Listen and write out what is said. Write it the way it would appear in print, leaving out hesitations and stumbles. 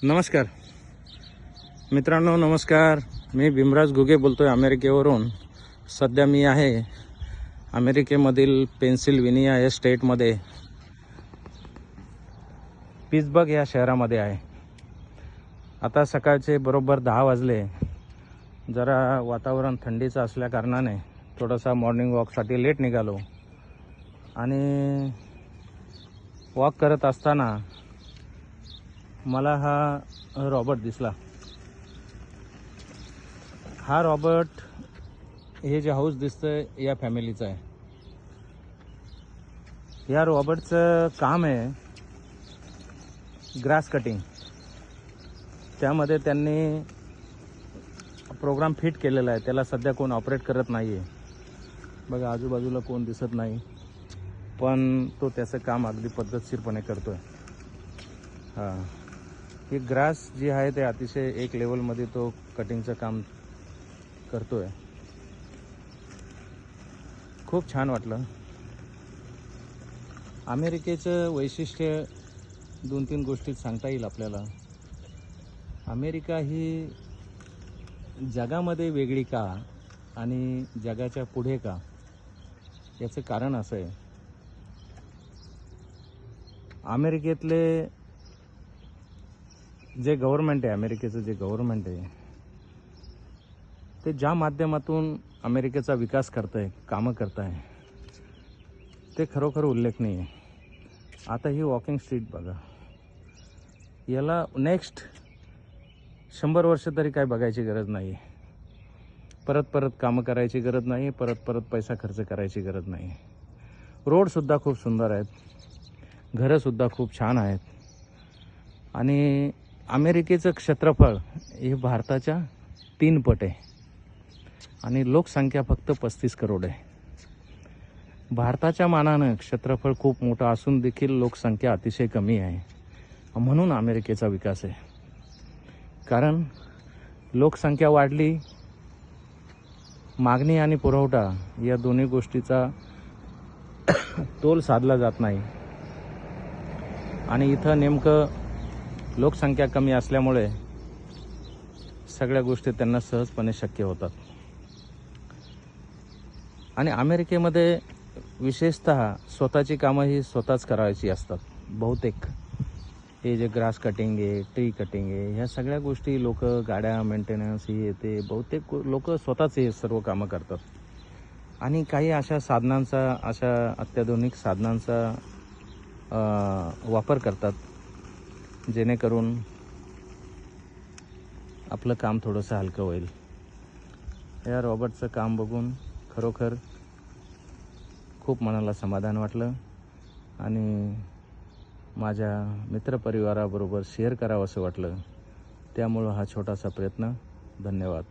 नमस्कार मित्रांनो, नमस्कार. मी भीमराज घुगे बोलतोय अमेरिकेवरून. सध्या मी आहे अमेरिकेमधील पेन्सिल्व्हेनिया या स्टेटमध्ये पिट्सबर्ग या शहरामध्ये आहे. आता सकाळचे बरोबर 10 वाजले. जरा वातावरण थंडीचं असल्याकारणाने थोडासा मॉर्निंग वॉकसाठी लेट निघालो आणि वॉक करत असताना मला हा रॉबर्ट दिसला. हा रॉबर्ट हे जे हाऊस दिसतंय या फॅमिलीचं आहे. या रॉबर्टचं काम आहे ग्रास कटिंग. त्यामध्ये त्यांनी प्रोग्राम फिट केलेला आहे. त्याला सध्या कोण ऑपरेट करत नाही आहे. बघा, आजूबाजूला कोण दिसत नाही, पण तो त्याचं काम अगदी पद्धतशीरपणे करतो आहे. हां, ही ग्रास जी आहे ते अतिशय एक लेवलमध्ये तो कटिंगचं काम करतो आहे. खूप छान वाटलं. अमेरिकेचं वैशिष्ट्य 2-3 गोष्टीत सांगता येईल आपल्याला. अमेरिका ही जगामध्ये वेगळी का आणि जगाच्या पुढे का, याचं कारण असं आहे. अमेरिकेतले जे गव्हर्नमेंट आहे, अमेरिकेचं जे गव्हर्नमेंट आहे, ते ज्या माध्यमातून अमेरिकेचा विकास करत आहे, कामं करत आहे, ते खरोखर उल्लेखनीय आहे. आता ही वॉकिंग स्ट्रीट बघा, याला नेक्स्ट 100 वर्ष तरी काय बघायची गरज नाही. परत परत कामं करायची गरज नाही, परत परत पैसा खर्च करायची गरज नाही. रोडसुद्धा खूप सुंदर आहेत, घरंसुद्धा खूप छान आहेत आणि अमेरिकेचं क्षेत्रफळ हे भारताच्या 3 पट आहे आणि लोकसंख्या फक्त 35 करोड आहे. भारताच्या मानानं क्षेत्रफळ खूप मोठं असून देखील लोकसंख्या अतिशय कमी आहे. म्हणून अमेरिकेचा विकास आहे. कारण लोकसंख्या वाढली, मागणी आणि पुरवठा या दोन्ही गोष्टीचा तोल साधला जात नाही आणि इथं नेमकं लोकसंख्या कमी असल्यामुळे सगळ्या गोष्टी त्यांना सहजपणे शक्य होतात. आणि अमेरिकेमध्ये विशेषतः स्वतःची कामं ही स्वतःच करायची असतात. बहुतेक हे जे ग्रास कटिंग आहे, ट्री कटिंग आहे, ह्या सगळ्या गोष्टी लोक, गाड्या मेंटेनन्स हे ते बहुतेक लोक स्वतःच हे सर्व कामं करतात. आणि काही अशा साधनांचा, अशा अत्याधुनिक साधनांचा वापर करतात, जेणेकरून आपलं काम थोडंसं हलकं होईल. या रॉबर्टचं काम बघून खरोखर खूप मनाला समाधान वाटलं आणि माझ्या मित्रपरिवाराबरोबर शेअर करावं असं वाटलं. त्यामुळं हा छोटासा प्रयत्न. धन्यवाद.